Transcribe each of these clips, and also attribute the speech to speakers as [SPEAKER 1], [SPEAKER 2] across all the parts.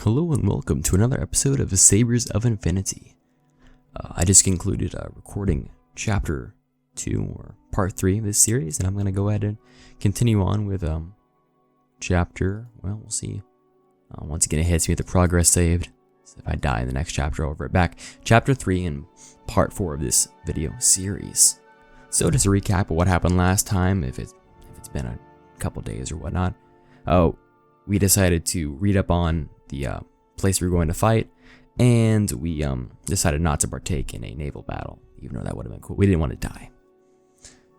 [SPEAKER 1] Hello and welcome to another episode of the Sabres of Infinity. I just concluded recording chapter 2 or part 3 of this series, and I'm going to go ahead and continue on with chapter, well, we'll see. Once again, it hits me with the progress saved. So if I die in the next chapter, I'll revert back. Chapter 3 and part 4 of this video series. So just a recap of what happened last time, if it's been a couple days or whatnot. We decided to read up on the place we were going to fight, and we decided not to partake in a naval battle, even though that would have been cool. We didn't want to die.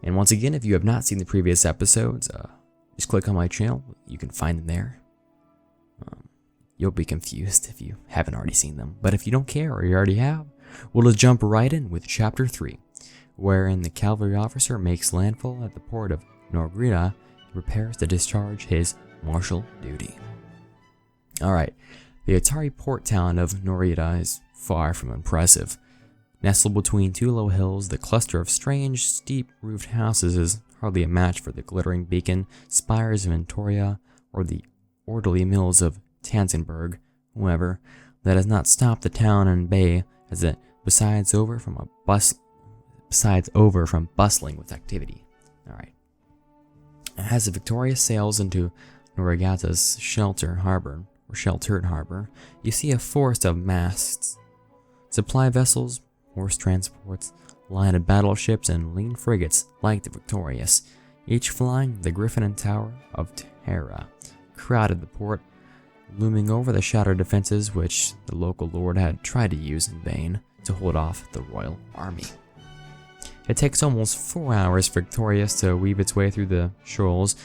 [SPEAKER 1] And once again, if you have not seen the previous episodes, just click on my channel. You can find them there. You'll be confused if you haven't already seen them, but if you don't care or you already have, we'll just jump right in with chapter 3, wherein the cavalry officer makes landfall at the port of Norgrida and prepares to discharge his martial duty. Alright, the Atari port town of Norgrida is far from impressive. Nestled between two low hills, the cluster of strange, steep-roofed houses is hardly a match for the glittering beacon spires of Ventoria or the orderly mills of Tanzenberg. However, that has not stopped the town and bay as it besides over from bustling with activity. Alright. As the Victoria sails into Norigata's sheltered harbor, you see a forest of masts, supply vessels, horse transports, line of battleships, and lean frigates like the Victorious, each flying the Griffin and Tower of Terra, crowded the port, looming over the shattered defenses which the local lord had tried to use in vain to hold off the royal army. It takes almost 4 hours for Victorious to weave its way through the shoals,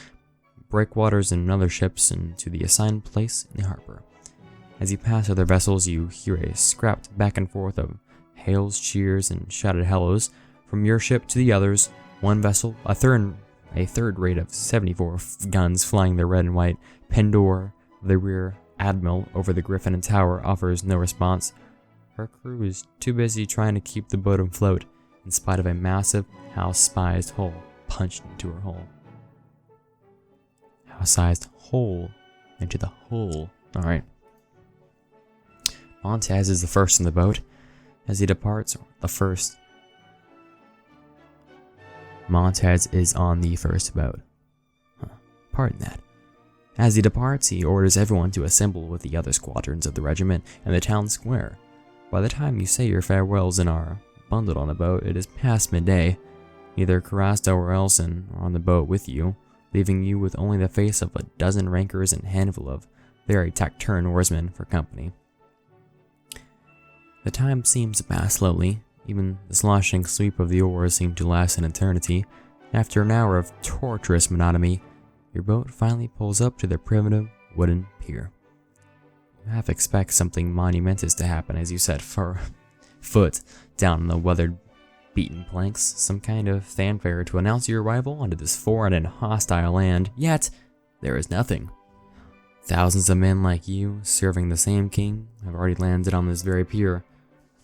[SPEAKER 1] breakwaters, and other ships into the assigned place in the harbor. As you pass other vessels, you hear a scrapped back and forth of hails, cheers, and shouted hellos from your ship to the others. One vessel, a third rate of 74 guns flying the red and white Pendor of the rear admiral over the Griffin and Tower, offers no response. Her crew is too busy trying to keep the boat afloat, in spite of a massive house-sized hole punched into her hull. House-sized hole into the hull. Alright. Montez is the first in the boat. As he departs, Montez is on the first boat. Pardon that. As he departs, he orders everyone to assemble with the other squadrons of the regiment in the town square. By the time you say your farewells and are bundled on the boat, it is past midday. Neither Carasto or Elson are on the boat with you, leaving you with only the face of a dozen rankers and a handful of very taciturn oarsmen for company. The time seems to pass slowly. Even the sloshing sweep of the oars seemed to last an eternity. After an hour of torturous monotony, your boat finally pulls up to the primitive wooden pier. You half expect something monumentous to happen as you set foot down on the weather-beaten planks, some kind of fanfare to announce your arrival onto this foreign and hostile land, yet there is nothing. Thousands of men like you, serving the same king, have already landed on this very pier.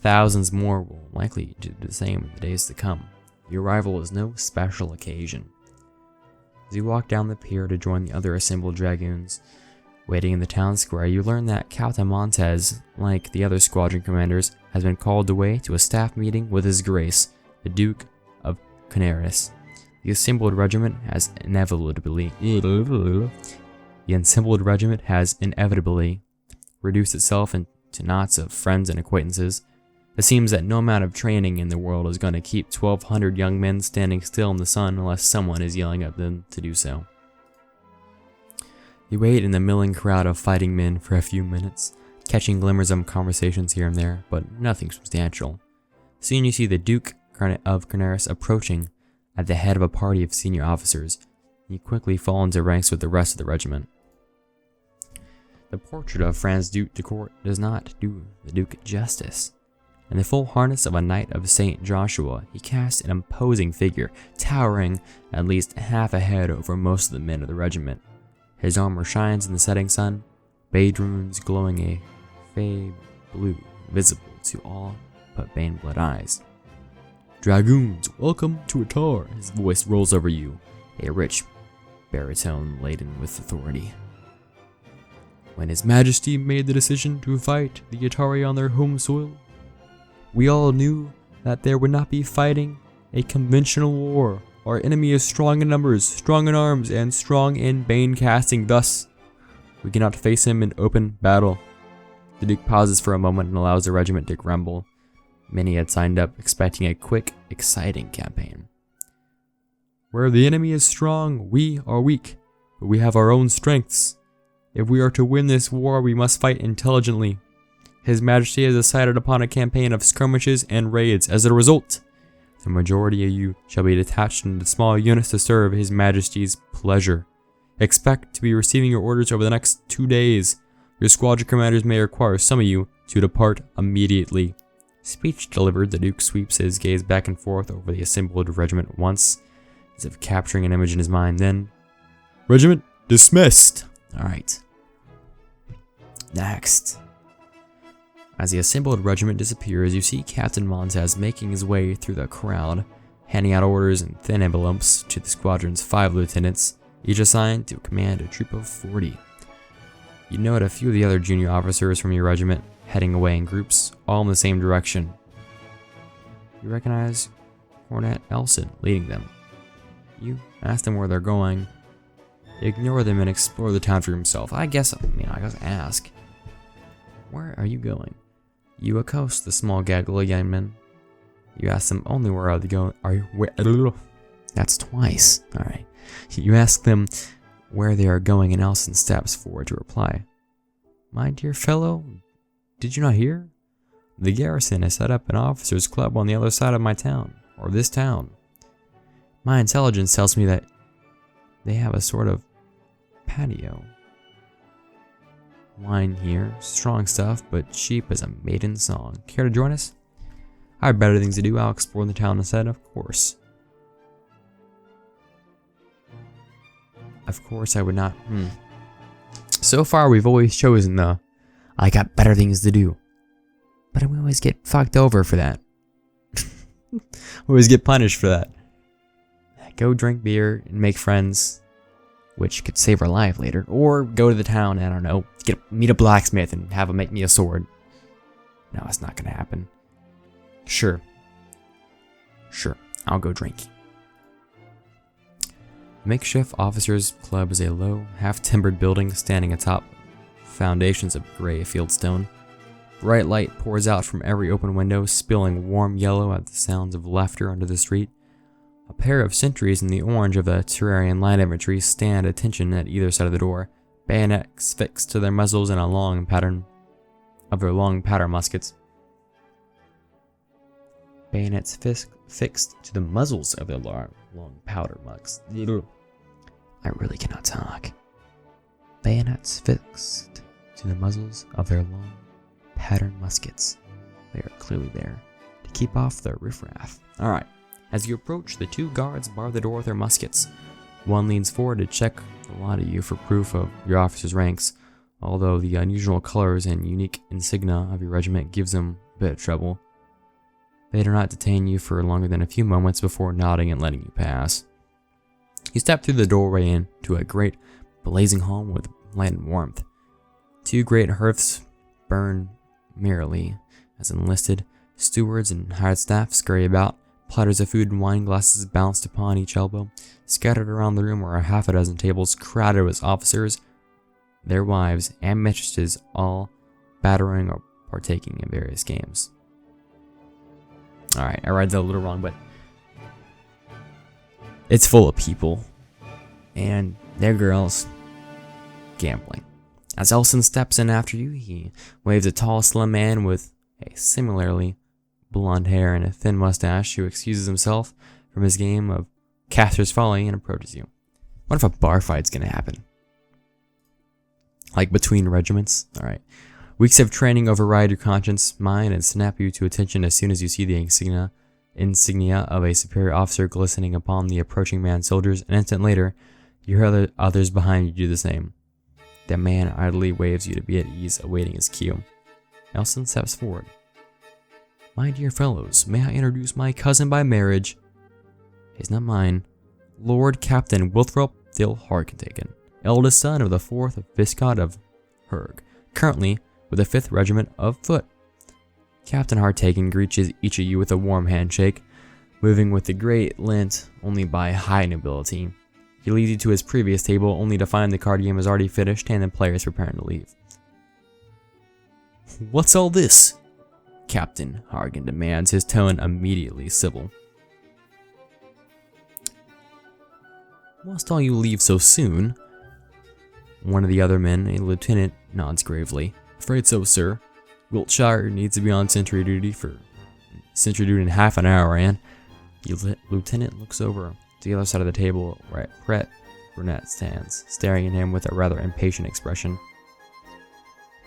[SPEAKER 1] Thousands more will likely do the same in the days to come. Your arrival is no special occasion. As you walk down the pier to join the other assembled dragoons waiting in the town square, you learn that Captain Montez, like the other squadron commanders, has been called away to a staff meeting with His Grace, the Duke of Canaris. The assembled regiment has inevitably reduced itself into knots of friends and acquaintances. It seems that no amount of training in the world is going to keep 1,200 young men standing still in the sun unless someone is yelling at them to do so. You wait in the milling crowd of fighting men for a few minutes, catching glimmers of conversations here and there, but nothing substantial. Soon you see the Duke of Canaris approaching at the head of a party of senior officers. You quickly fall into ranks with the rest of the regiment. The portrait of Franz Duc de Court does not do the Duke justice. In the full harness of a knight of St. Joshua, he casts an imposing figure, towering at least half a head over most of the men of the regiment. His armor shines in the setting sun, bead runes glowing a fey blue, visible to all but Baneblood eyes. "Dragoons, welcome to Atar," his voice rolls over you, a rich baritone laden with authority. when His Majesty made the decision to fight the Huray on their home soil, we all knew that there would not be fighting a conventional war. Our enemy is strong in numbers, strong in arms, and strong in bane casting. Thus, we cannot face him in open battle. The Duke pauses for a moment and allows the regiment to grumble. Many had signed up expecting a quick, exciting campaign. Where the enemy is strong, we are weak, but we have our own strengths. If we are to win this war, we must fight intelligently. His Majesty has decided upon a campaign of skirmishes and raids. As a result, the majority of you shall be detached into small units to serve His Majesty's pleasure. Expect to be receiving your orders over the next 2 days. Your squadron commanders may require some of you to depart immediately. Speech delivered, the Duke sweeps his gaze back and forth over the assembled regiment once, as if capturing an image in his mind. Then, regiment dismissed. Alright. Next. As the assembled regiment disappears, you see Captain Montez making his way through the crowd, handing out orders in thin envelopes to the squadron's 5 lieutenants, each assigned to command a troop of 40. You note a few of the other junior officers from your regiment heading away in groups, all in the same direction. You recognize Cornet Elson leading them. You ask them where they're going, ignore them and explore the town for yourself. I guess ask, where are you going? You accost the small gaggle of young men. You ask them only where are they going. That's twice. Alright. You ask them where they are going, and Elson steps forward to reply. My dear fellow, did you not hear? The garrison has set up an officers' club on the other side of my town, or this town. My intelligence tells me that they have a sort of patio. Wine here, strong stuff, but cheap as a maiden song. Care to join us? I have better things to do. I'll explore the town instead, of course. Of course I would not. So far we've always chosen the I got better things to do. But we always get fucked over for that. We always get punished for that. Go drink beer and make friends, which could save our life later. Or go to the town, I don't know, meet a blacksmith and have him make me a sword. No, that's not gonna happen. Sure, I'll go drink. The makeshift officers' club is a low, half-timbered building standing atop foundations of gray fieldstone. Bright light pours out from every open window, spilling warm yellow at the sounds of laughter under the street. A pair of sentries in the orange of the Turarian line infantry stand attention at either side of the door, bayonets fixed to their muzzles and a long pattern of their long powder muskets. Bayonets fixed to the muzzles of their long powder mugs. I really cannot talk. Bayonets fixed to the muzzles of their long pattern muskets. They are clearly there to keep off the riffraff. Alright. As you approach, the 2 guards bar the door with their muskets. One leans forward to check the lot of you for proof of your officer's ranks, although the unusual colors and unique insignia of your regiment gives them a bit of trouble. They do not detain you for longer than a few moments before nodding and letting you pass. You step through the doorway into a great blazing hall with light and warmth. 2 great hearths burn merrily as enlisted stewards and hired staff scurry about. Platters of food and wine glasses balanced upon each elbow. Scattered around the room are half a dozen tables crowded with officers, their wives, and mistresses, all battering or partaking in various games. Alright, I read that a little wrong, but it's full of people, and they're girls gambling. As Elson steps in after you, he waves a tall, slim man with a similarly blonde hair and a thin mustache who excuses himself from his game of Caster's Folly and approaches you. What if a bar fight's gonna happen? Like between regiments? Alright. Weeks of training override your conscience, mind, and snap you to attention as soon as you see the insignia of a superior officer glistening upon the approaching man's soldiers. An instant later, you hear others behind you do the same. The man idly waves you to be at ease, awaiting his cue. Elson steps forward. My dear fellows, may I introduce my cousin by marriage? He's not mine. Lord Captain Winthrop Dill Harkentaken, eldest son of the 4th Viscount of Hurg, currently with the 5th Regiment of Foot. Captain Hartaken greets each of you with a warm handshake, moving with the great lint only by high nobility. He leads you to his previous table, only to find the card game is already finished and the players preparing to leave. "What's all this?" Captain Hargan demands, his tone immediately civil. "Must all you leave so soon?" One of the other men, a lieutenant, nods gravely. "Afraid so, sir. Wiltshire needs to be on sentry duty in half an hour, and..." The lieutenant looks over to the other side of the table where Brett Burnett stands, staring at him with a rather impatient expression.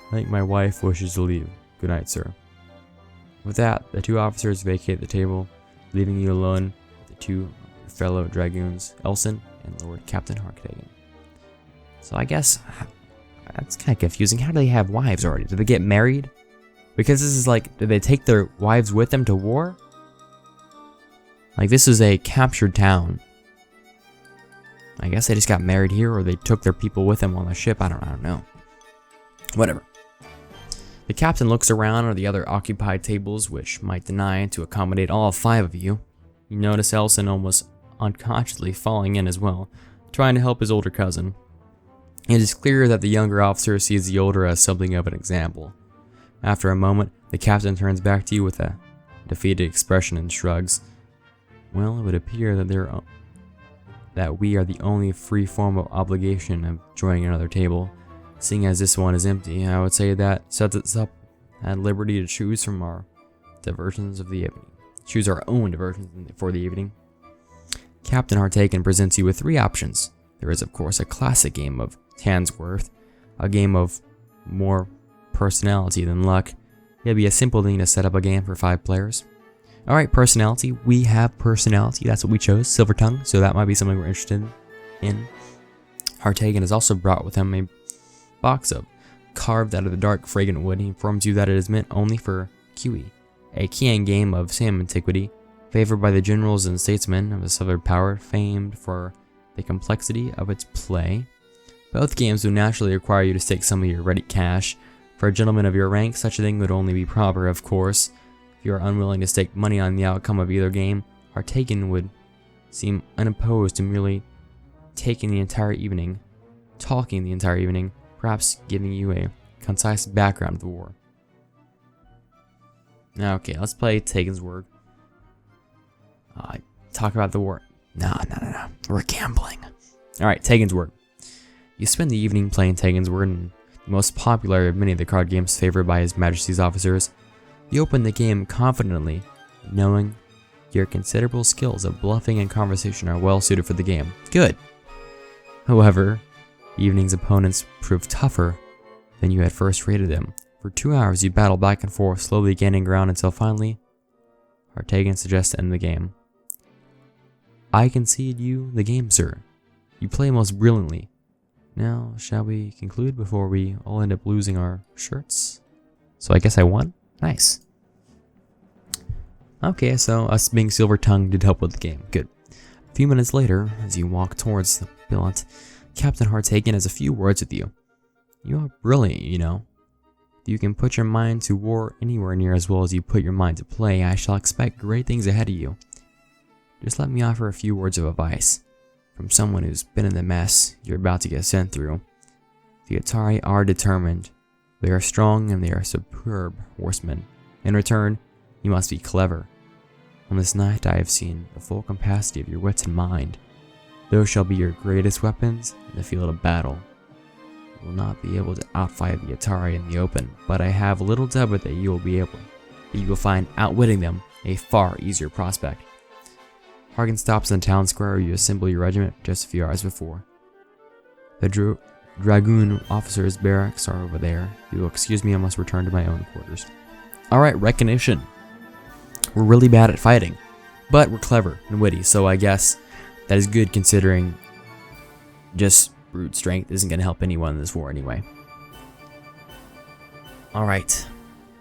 [SPEAKER 1] "I think my wife wishes to leave. Good night, sir." With that, the 2 officers vacate the table, leaving you alone with the 2 fellow dragoons, Elson and Lord Captain Hartaken. So I guess that's kind of confusing. How do they have wives already? Did they get married? Because this is like, did they take their wives with them to war? Like, this is a captured town. I guess they just got married here, or they took their people with them on the ship. I don't know. Whatever. The captain looks around at the other occupied tables, which might deny to accommodate all 5 of you. You notice Elson almost unconsciously falling in as well, trying to help his older cousin. It is clear that the younger officer sees the older as something of an example. After a moment, the captain turns back to you with a defeated expression and shrugs. "Well, it would appear that we are the only free form of obligation of joining another table. Seeing as this one is empty, I would say that sets us up at liberty to choose from our diversions of the evening. Choose our own diversions for the evening." Captain Hartaken presents you with 3 options. There is, of course, a classic game of Tandsworth, a game of more personality than luck. It'd be a simple thing to set up a game for 5 players. Alright, personality. We have personality. That's what we chose, Silver Tongue, so that might be something we're interested in. Hartaken has also brought with him a box of carved out of the dark, fragrant wood. He informs you that it is meant only for Kiwi, a Kian game of some antiquity, favored by the generals and statesmen of the Southern Power, famed for the complexity of its play. Both games would naturally require you to stake some of your ready cash. For a gentleman of your rank, such a thing would only be proper, of course. If you are unwilling to stake money on the outcome of either game, Hartaken would seem unopposed to merely talking the entire evening, perhaps giving you a concise background of the war. Okay, let's play Taken's Word. Talk about the war. No. We're gambling. Alright, Taken's Word. You spend the evening playing Taken's Word, and the most popular of many of the card games favored by His Majesty's officers. You open the game confidently, knowing your considerable skills of bluffing and conversation are well suited for the game. Good. However, the evening's opponents proved tougher than you had first rated them. For 2 hours you battle back and forth, slowly gaining ground until finally, Hartaken suggests to end the game. "I concede you the game, sir. You play most brilliantly. Now, shall we conclude before we all end up losing our shirts?" So I guess I won? Nice. Okay, so us being Silver Tongue did help with the game. Good. A few minutes later, as you walk towards the billet, Captain Hartaken has a few words with you. "You are brilliant, you know. If you can put your mind to war anywhere near as well as you put your mind to play, I shall expect great things ahead of you. Just let me offer a few words of advice, from someone who's been in the mess you're about to get sent through. The Atari are determined. They are strong and they are superb horsemen. In return, you must be clever. On this night I have seen the full capacity of your wits and mind. Those shall be your greatest weapons in the field of battle. You will not be able to outfight the Atari in the open, but I have little doubt that you will find outwitting them a far easier prospect." Hargan stops in the town square where you assemble your regiment just a few hours before. The Dragoon officers' barracks are over there. You will excuse me, I must return to my own quarters. Alright, recognition. We're really bad at fighting, but we're clever and witty, so I guess that is good considering just brute strength isn't going to help anyone in this war anyway. Alright,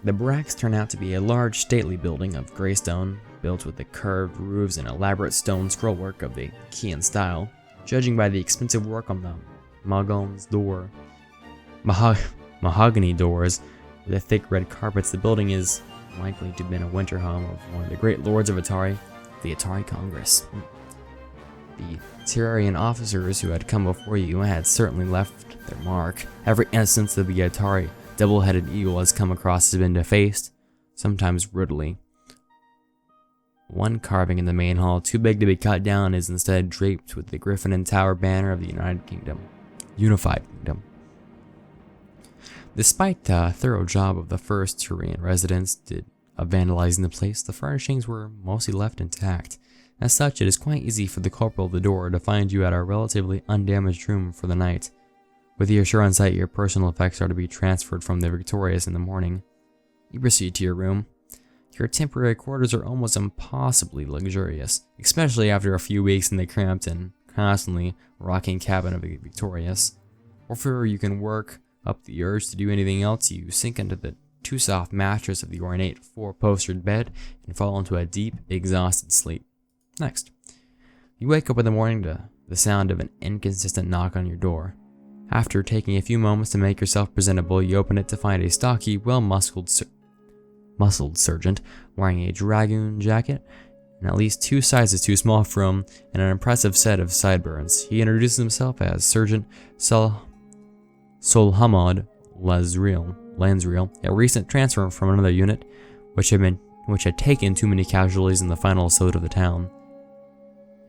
[SPEAKER 1] the barracks turn out to be a large stately building of gray stone, built with the curved roofs and elaborate stone scrollwork of the Kian style, judging by the expensive work on the mahogany doors with the thick red carpets. The building is likely to have been a winter home of one of the great lords of Atari, the Atari Congress. The Hungarian officers who had come before you had certainly left their mark. Every instance of the Atari double-headed eagle has come across has been defaced, sometimes brutally. One carving in the main hall, too big to be cut down, is instead draped with the Griffin and Tower banner of the Unified Kingdom. Despite the thorough job of the first Hungarian residents did of vandalizing the place, the furnishings were mostly left intact. As such, it is quite easy for the corporal of the door to find you at a relatively undamaged room for the night. With the assurance that your personal effects are to be transferred from the Victorious in the morning, you proceed to your room. Your temporary quarters are almost impossibly luxurious, especially after a few weeks in the cramped and constantly rocking cabin of the Victorious. Or for you can work up the urge to do anything else, you sink into the too soft mattress of the ornate four-postered bed and fall into a deep, exhausted sleep. Next, you wake up in the morning to the sound of an inconsistent knock on your door. After taking a few moments to make yourself presentable, you open it to find a stocky, well-muscled sergeant wearing a dragoon jacket and at least 2 sizes too small for him and an impressive set of sideburns. He introduces himself as Sergeant Solhamad Lansreal, a recent transfer from another unit which had taken too many casualties in the final assault of the town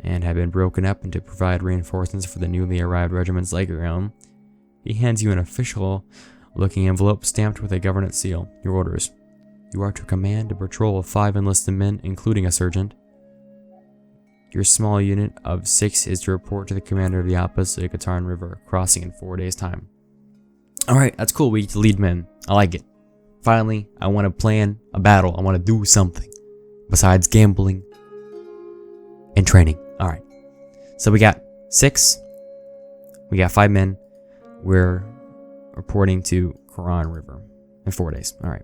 [SPEAKER 1] and had been broken up to provide reinforcements for the newly arrived regiments like your own. He hands you an official-looking envelope stamped with a government seal. Your orders. You are to command a patrol of 5 enlisted men, including a sergeant. Your small unit of 6 is to report to the commander of the opposite Qatar River crossing in 4 days' time. Alright, that's cool. We get to lead men. I like it. Finally, I want to plan a battle. I want to do something besides gambling and training. Alright. So we got 6. We got 5 men. We're reporting to Qatar River in 4 days. Alright.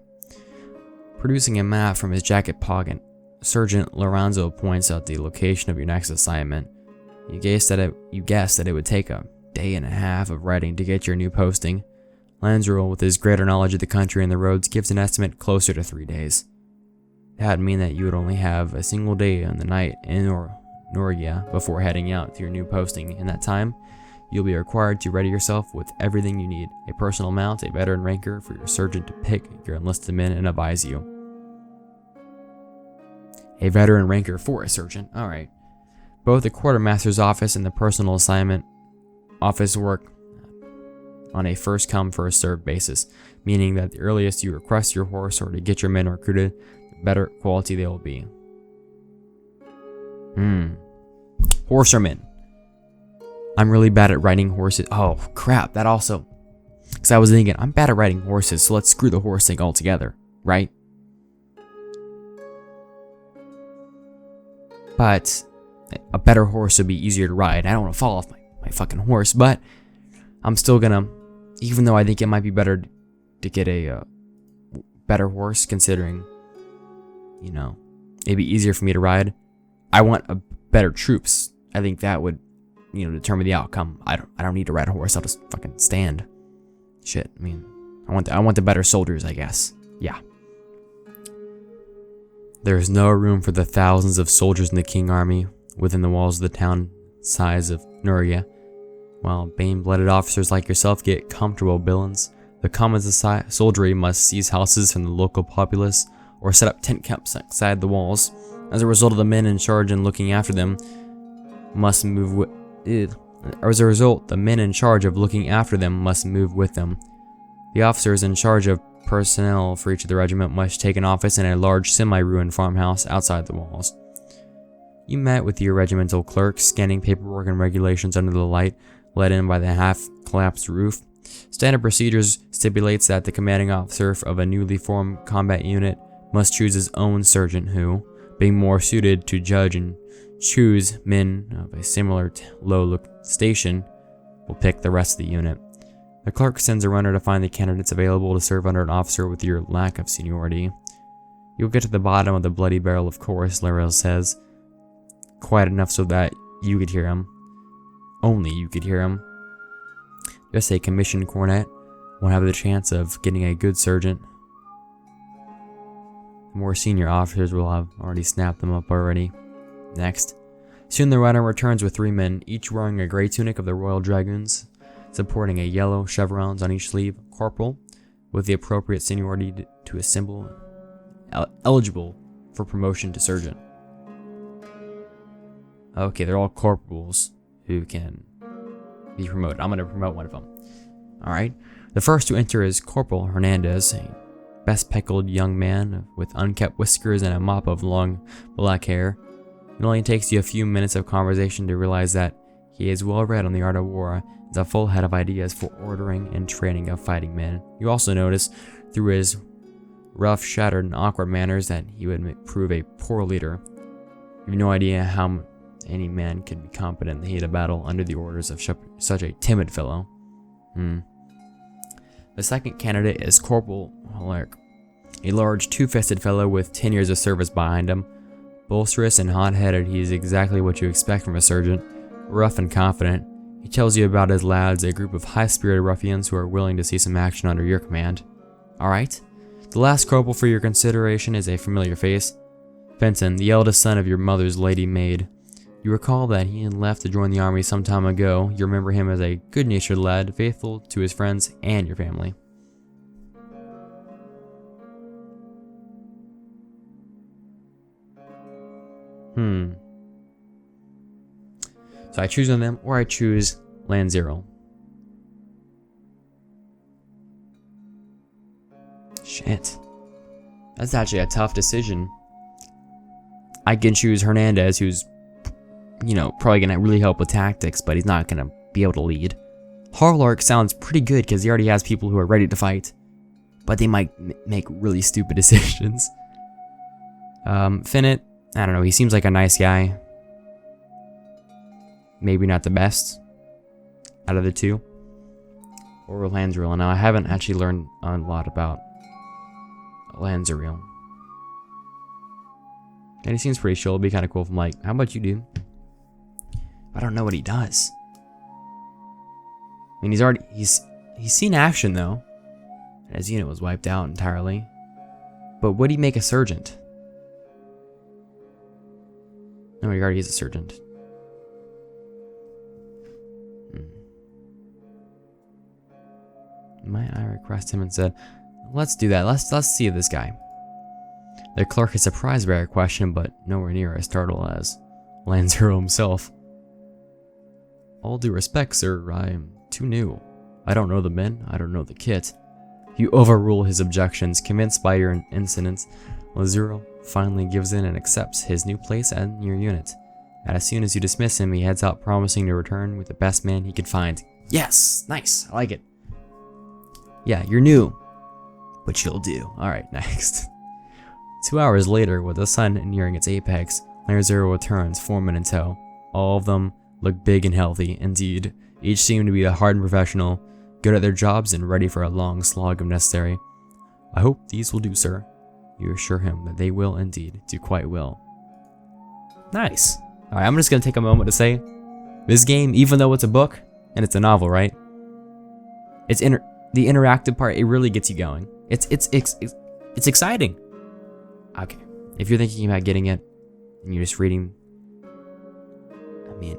[SPEAKER 1] Producing a map from his jacket pocket, Sergeant Lorenzo points out the location of your next assignment. You guessed that it would take a day and a half of riding to get your new posting. Lansreal, with his greater knowledge of the country and the roads, gives an estimate closer to 3 days. That would mean that you would only have a single day on the night in Norgia before heading out to your new posting. In that time, you'll be required to ready yourself with everything you need: a personal mount, a veteran ranker for your sergeant to pick your enlisted men and advise you. A veteran ranker for a sergeant. Alright. Both the quartermaster's office and the personal assignment office work on a first-come, first-served basis, meaning that the earliest you request your horse or to get your men recruited, the better quality they will be. Horsemen. I'm really bad at riding horses. Oh, crap. That also... Because I was thinking, I'm bad at riding horses, so let's screw the horse thing altogether, right? But a better horse would be easier to ride. I don't want to fall off my fucking horse, but I'm still gonna... Even though I think it might be better to get a better horse, considering, you know, it'd be easier for me to ride. I want a better troops. I think that would, you know, determine the outcome. I don't need to ride a horse. I'll just fucking stand. Shit. I mean, I want the better soldiers, I guess. Yeah. There is no room for the thousands of soldiers in the King Army within the walls of the town size of Nuria. While Bane-blooded officers like yourself get comfortable billings, the common soldiery must seize houses from the local populace or set up tent camps outside the walls. As a result, the men in charge and looking after them must move with the men in charge of looking after them must move with them. The officers in charge of personnel for each of the regiment must take an office in a large semi-ruined farmhouse outside the walls. You met with your regimental clerk, scanning paperwork and regulations under the light let in by the half-collapsed roof. Standard procedures stipulates that the commanding officer of a newly formed combat unit must choose his own sergeant who, being more suited to judge and choose men of a similar low station, will pick the rest of the unit. The clerk sends a runner to find the candidates available to serve under an officer with your lack of seniority. You'll get to the bottom of the bloody barrel, of course, Laurel says. Quiet enough so that you could hear him. Only you could hear him. Just a commissioned cornet, won't have the chance of getting a good sergeant. The more senior officers will have already snapped them up already. Next. Soon the rider returns with 3 men, each wearing a gray tunic of the Royal Dragoons, supporting a yellow chevrons on each sleeve, corporal, with the appropriate seniority to a symbol, eligible for promotion to sergeant. Okay, they're all corporals who can be promoted. I'm going to promote one of them. Alright. The first to enter is Corporal Hernandez, a best-spectacled young man with unkept whiskers and a mop of long black hair. It only takes you a few minutes of conversation to realize that he is well read on the art of war, has a full head of ideas for ordering and training of fighting men. You also notice, through his rough, shattered, and awkward manners, that he would prove a poor leader. You have no idea how any man could be competent in the heat of battle under the orders of such a timid fellow. The second candidate is Corporal Huray, a large, two-fisted fellow with 10 years of service behind him. Boisterous and hot-headed, he is exactly what you expect from a sergeant. Rough and confident, he tells you about his lads, a group of high-spirited ruffians who are willing to see some action under your command. Alright. The last corporal for your consideration is a familiar face. Fenton, the eldest son of your mother's lady maid. You recall that he had left to join the army some time ago. You remember him as a good-natured lad, faithful to his friends and your family. So I choose one of them, or I choose Land Zero. Shit. That's actually a tough decision. I can choose Hernandez, who's, probably gonna really help with tactics, but he's not gonna be able to lead. Harlark sounds pretty good because he already has people who are ready to fight, but they might make really stupid decisions. Finnet, I don't know, he seems like a nice guy. Maybe not the best out of the two. Or Lanzaril. Now, I haven't actually learned a lot about Lanzaril. And he seems pretty chill. It'd be kind of cool if I'm like, how about you, dude? I don't know what he does. I mean, he's seen action, though. His unit was wiped out entirely. But would he make a sergeant? No, he already is a sergeant. Might I request him and said, let's do that. Let's see this guy. The clerk is surprised by our question, but nowhere near as startled as Lanzaro himself. All due respect, sir, I am too new. I don't know the men, I don't know the kit. You overrule his objections. Convinced by your incidents, Lazaro finally gives in and accepts his new place in your unit. And as soon as you dismiss him, he heads out promising to return with the best man he could find. Yes! Nice! I like it. Yeah, you're new, but you'll do. Alright, next. 2 hours later, with the sun nearing its apex, Lazaro returns, 4 men in tow. All of them look big and healthy, indeed. Each seem to be a hardened professional, good at their jobs and ready for a long slog if necessary. I hope these will do, sir. You assure him that they will indeed do quite well. Nice. Alright, I'm just gonna take a moment to say, this game, even though it's a book, and it's a novel, right? The interactive part, it really gets you going. It's exciting. Okay, if you're thinking about getting it, and you're just reading, I mean,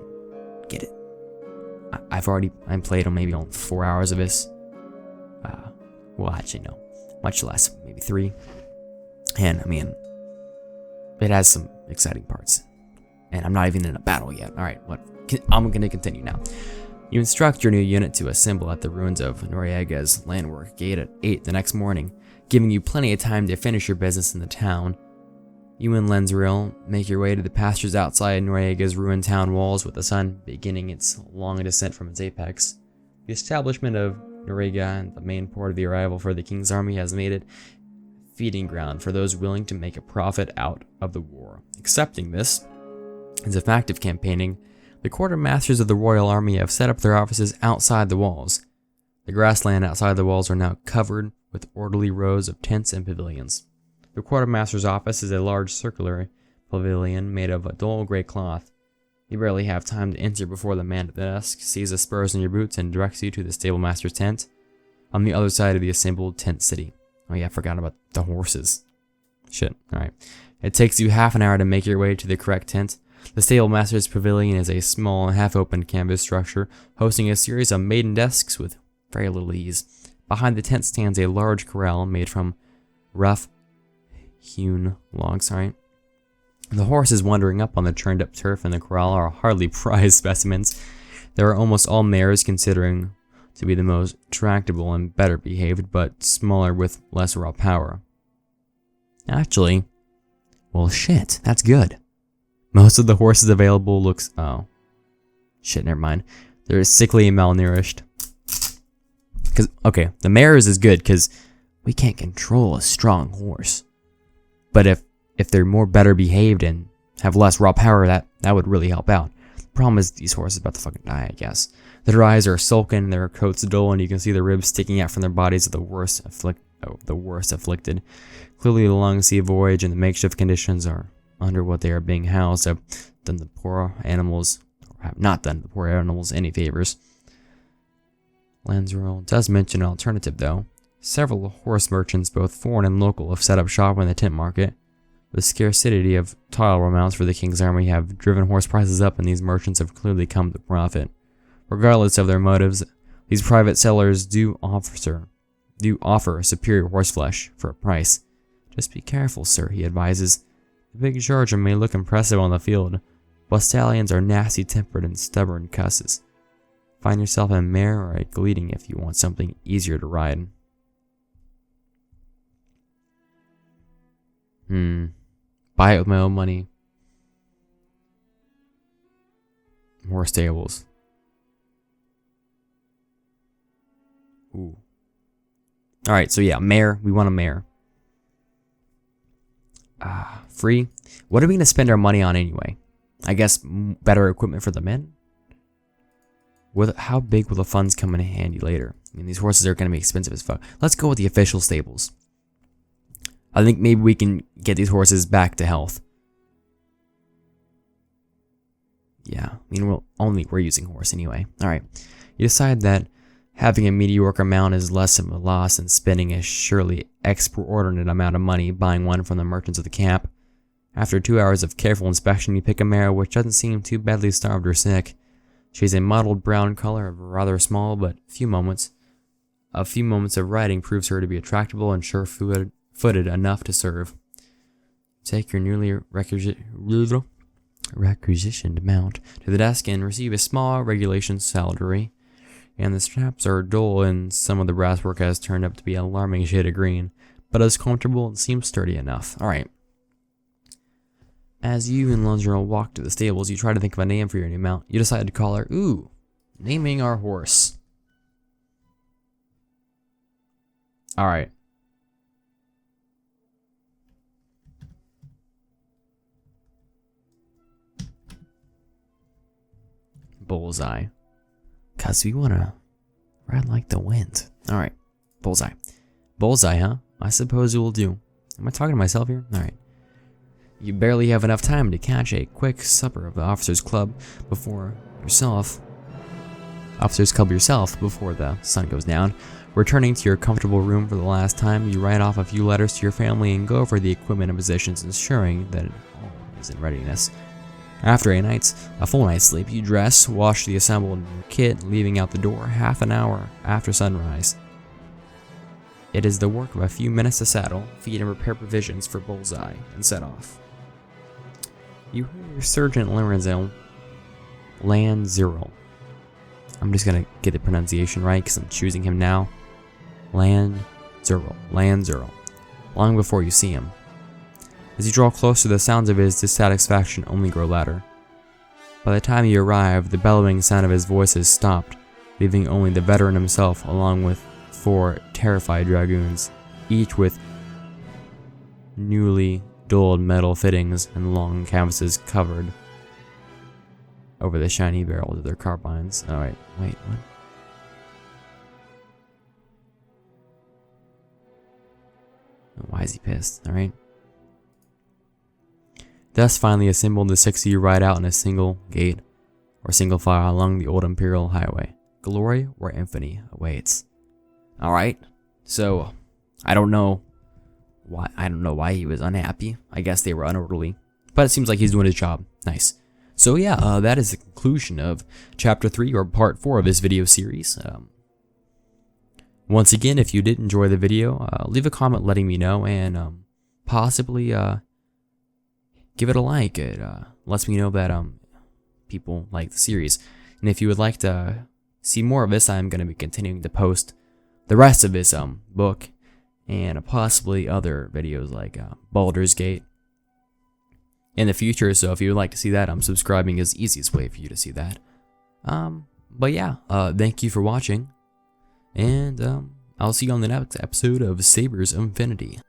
[SPEAKER 1] get it. I'm played on maybe on 4 hours of this. Well, actually no, much less, maybe 3. And I mean, it has some exciting parts. And I'm not even in a battle yet. All right, I'm gonna continue now. You instruct your new unit to assemble at the ruins of Noriega's landwork gate at 8 the next morning, giving you plenty of time to finish your business in the town. You and Lenzaril make your way to the pastures outside Noriega's ruined town walls with the sun beginning its long descent from its apex. The establishment of Noriega and the main port of the arrival for the king's army has made it a feeding ground for those willing to make a profit out of the war. Accepting this as a fact of campaigning, the quartermasters of the royal army have set up their offices outside the walls. The grassland outside the walls are now covered with orderly rows of tents and pavilions. The quartermaster's office is a large circular pavilion made of a dull gray cloth. You barely have time to enter before the man at the desk sees the spurs in your boots and directs you to the stablemaster's tent. on the other side of the assembled tent city. Oh yeah, I forgot about the horses. Shit, alright. It takes you half an hour to make your way to the correct tent. The stable master's pavilion is a small, half-open canvas structure, hosting a series of maiden desks with very little ease. Behind the tent stands a large corral made from rough hewn logs, The horses wandering up on the churned-up turf in the corral are hardly prized specimens. They are almost all mares, considering to be the most tractable and better behaved, but smaller with less raw power. Actually, well shit, that's good. Most of the horses available looks... oh. Shit, never mind. They're sickly and malnourished. Okay, the mares is good, because we can't control a strong horse. But if they're more better behaved and have less raw power, that would really help out. The problem is these horses are about to fucking die, I guess. Their eyes are sunken, their coats dull, and you can see the ribs sticking out from their bodies of the worst afflicted. Clearly the long sea voyage and the makeshift conditions are under what they are being housed have done the poor animals, or have not done the poor animals any favors. Lanzerl does mention an alternative, though. Several horse merchants, both foreign and local, have set up shop in the tent market. The scarcity of tile mounts for the king's army have driven horse prices up, and these merchants have clearly come to profit. Regardless of their motives, these private sellers do offer superior horse flesh for a price. Just be careful, sir, he advises. The big charger may look impressive on the field, but stallions are nasty-tempered and stubborn cusses. Find yourself a mare or a gelding if you want something easier to ride. Buy it with my own money. More stables. Ooh. Alright, so yeah, mare. We want a mare. Free. What are we going to spend our money on anyway? I guess better equipment for the men? How big will the funds come in handy later? I mean, these horses are going to be expensive as fuck. Let's go with the official stables. I think maybe we can get these horses back to health. Yeah, I mean, we're using horse anyway. Alright, you decide that having a mediocre mount is less of a loss than spending a surely extraordinary amount of money buying one from the merchants of the camp. After 2 hours of careful inspection, you pick a mare which doesn't seem too badly starved or sick. She's a mottled brown color, rather small, but a few moments of riding proves her to be tractable and sure-footed enough to serve. Take your newly requisitioned mount to the desk and receive a small regulation salary. And the straps are dull and some of the brasswork has turned up to be an alarming shade of green, but is comfortable and seems sturdy enough. Alright. As you and Lanzerl walk to the stables, you try to think of a name for your new mount. You decide to call her, naming our horse. Alright. Bullseye. Cause we wanna ride like the wind. Alright. Bullseye. Bullseye, huh? I suppose it will do. Am I talking to myself here? Alright. You barely have enough time to catch a quick supper of the officers' club yourself before the sun goes down. Returning to your comfortable room for the last time, you write off a few letters to your family and go over the equipment and positions, ensuring that it all is in readiness. After a full night's sleep, you dress, wash the assembled kit, leaving out the door half an hour after sunrise. It is the work of a few minutes to saddle, feed, and prepare provisions for Bullseye, and set off. You hear Sergeant Lanzerl. I'm just gonna get the pronunciation right because I'm choosing him now. Lanzerl. Long before you see him. As you draw closer, the sounds of his dissatisfaction only grow louder. By the time you arrive, the bellowing sound of his voice has stopped, leaving only the veteran himself along with 4 terrified dragoons, each with newly dulled metal fittings and long canvases covered over the shiny barrels of their carbines. Alright, wait, what? Why is he pissed? Alright. Thus finally assembled, the 6 of you ride out in a single gate, or single file along the old Imperial Highway. Glory or infamy awaits. All right. So I don't know why he was unhappy. I guess they were unorderly, but it seems like he's doing his job. Nice. So yeah, that is the conclusion of chapter 3 or part 4 of this video series. Once again, if you did enjoy the video, leave a comment letting me know, and possibly give it a like. It lets me know that people like the series. And if you would like to see more of this, I'm going to be continuing to post the rest of this book and possibly other videos like Baldur's Gate in the future. So if you would like to see that, subscribing is the easiest way for you to see that. But yeah, thank you for watching, and I'll see you on the next episode of Sabres of Infinity.